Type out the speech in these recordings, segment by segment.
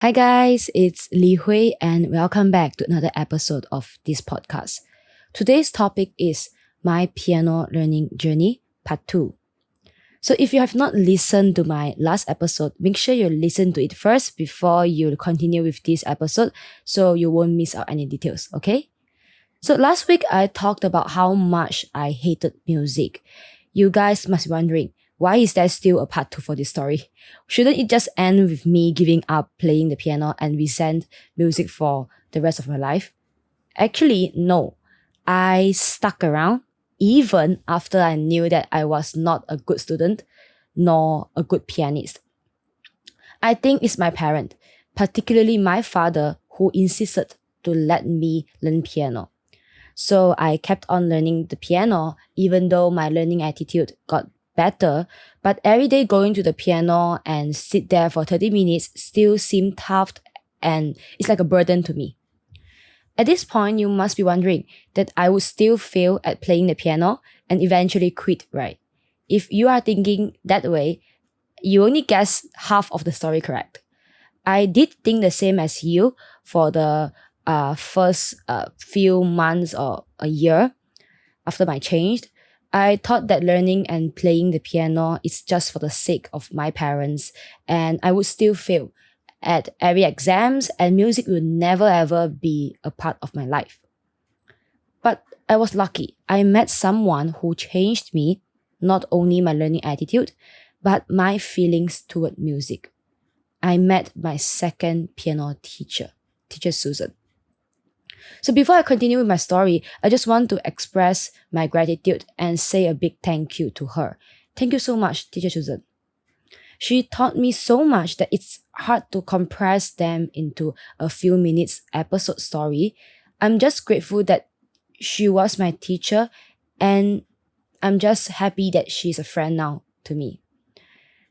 Hi guys, it's Li Hui and welcome back to another episode of this podcast. Today's topic is my piano learning journey part 2. So if you have not listened to my last episode, make sure you listen to it first before you continue with this episode so you won't miss out any details, okay? So last week I talked about how much I hated music. You guys must be wondering, why is there still a part 2 for this story? Shouldn't it just end with me giving up playing the piano and resent music for the rest of my life? Actually, no. I stuck around even after I knew that I was not a good student nor a good pianist. I think it's my parent, particularly my father, who insisted to let me learn piano. So I kept on learning the piano, even though my learning attitude got better. But every day going to the piano and sit there for 30 minutes still seemed tough and it's like a burden to me. At this point, you must be wondering that I would still fail at playing the piano and eventually quit, right? If you are thinking that way, you only guess half of the story correct. I did think the same as you for the first few months or a year after my change. I thought that learning and playing the piano is just for the sake of my parents, and I would still fail at every exams, and music will never ever be a part of my life. But I was lucky. I met someone who changed me, not only my learning attitude, but my feelings toward music. I met my second piano teacher, Teacher Susan. So before I continue with my story, I just want to express my gratitude and say a big thank you to her. Thank you so much, Teacher Susan. She taught me so much that it's hard to compress them into a few minutes episode story. I'm just grateful that she was my teacher, and I'm just happy that she's a friend now to me.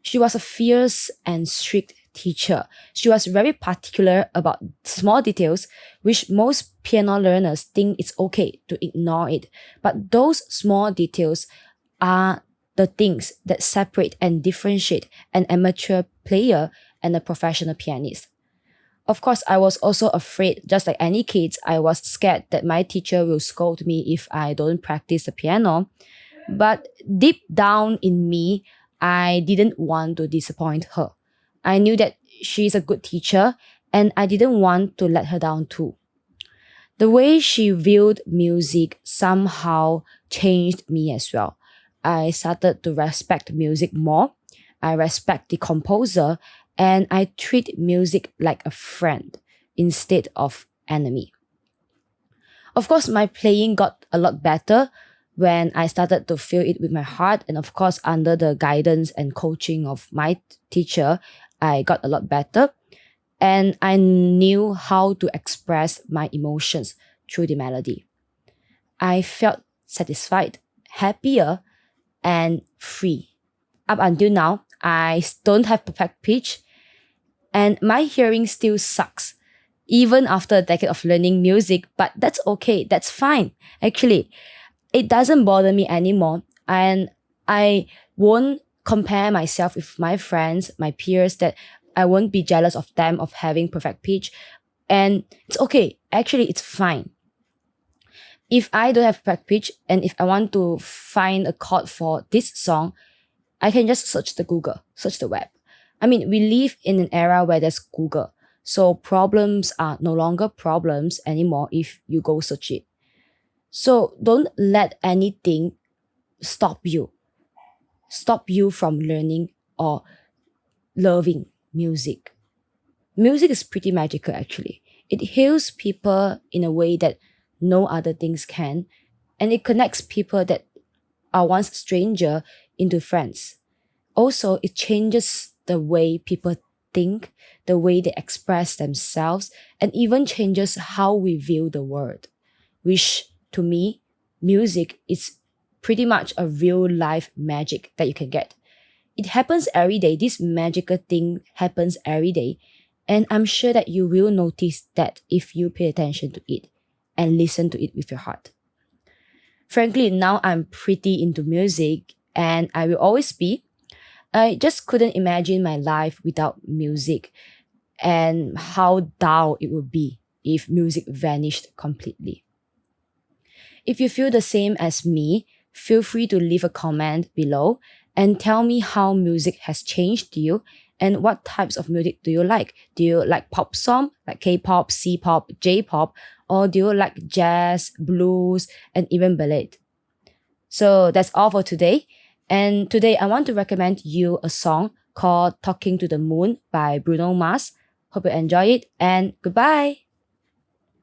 She was a fierce and strict teacher. She was very particular about small details, which most piano learners think it's okay to ignore it. But those small details are the things that separate and differentiate an amateur player and a professional pianist. Of course, I was also afraid, just like any kids, I was scared that my teacher will scold me if I don't practice the piano. But deep down in me, I didn't want to disappoint her. I knew that she's a good teacher and I didn't want to let her down too. The way she viewed music somehow changed me as well. I started to respect music more. I respect the composer and I treat music like a friend instead of enemy. Of course, my playing got a lot better when I started to feel it with my heart. And of course, under the guidance and coaching of my teacher, I got a lot better. And I knew how to express my emotions through the melody. I felt satisfied, happier, and free. Up until now, I don't have perfect pitch, and my hearing still sucks even after a decade of learning music, but that's okay. That's fine. Actually, it doesn't bother me anymore. And I won't compare myself with my friends, my peers, that I won't be jealous of them of having perfect pitch. And it's okay. Actually, it's fine. If I don't have perfect pitch and if I want to find a chord for this song, I can just search the Google, search the web. I mean, we live in an era where there's Google. So problems are no longer problems anymore if you go search it. So don't let anything stop you. Stop you from learning or loving music. Music is pretty magical actually. It heals people in a way that no other things can, and it connects people that are once stranger into friends. Also, it changes the way people think, the way they express themselves, and even changes how we view the world, which to me, music is pretty much a real life magic that you can get. It happens every day. This magical thing happens every day. And I'm sure that you will notice that if you pay attention to it and listen to it with your heart. Frankly, now I'm pretty into music and I will always be. I just couldn't imagine my life without music. and how dull it would be if music vanished completely. If you feel the same as me, feel free to leave a comment below and tell me how music has changed you and what types of music do you like. Do you like pop song, like K-pop, C-pop, J-pop, or do you like jazz, blues, and even ballet? So that's all for today. And today I want to recommend you a song called Talking to the Moon by Bruno Mars. Hope you enjoy it and goodbye.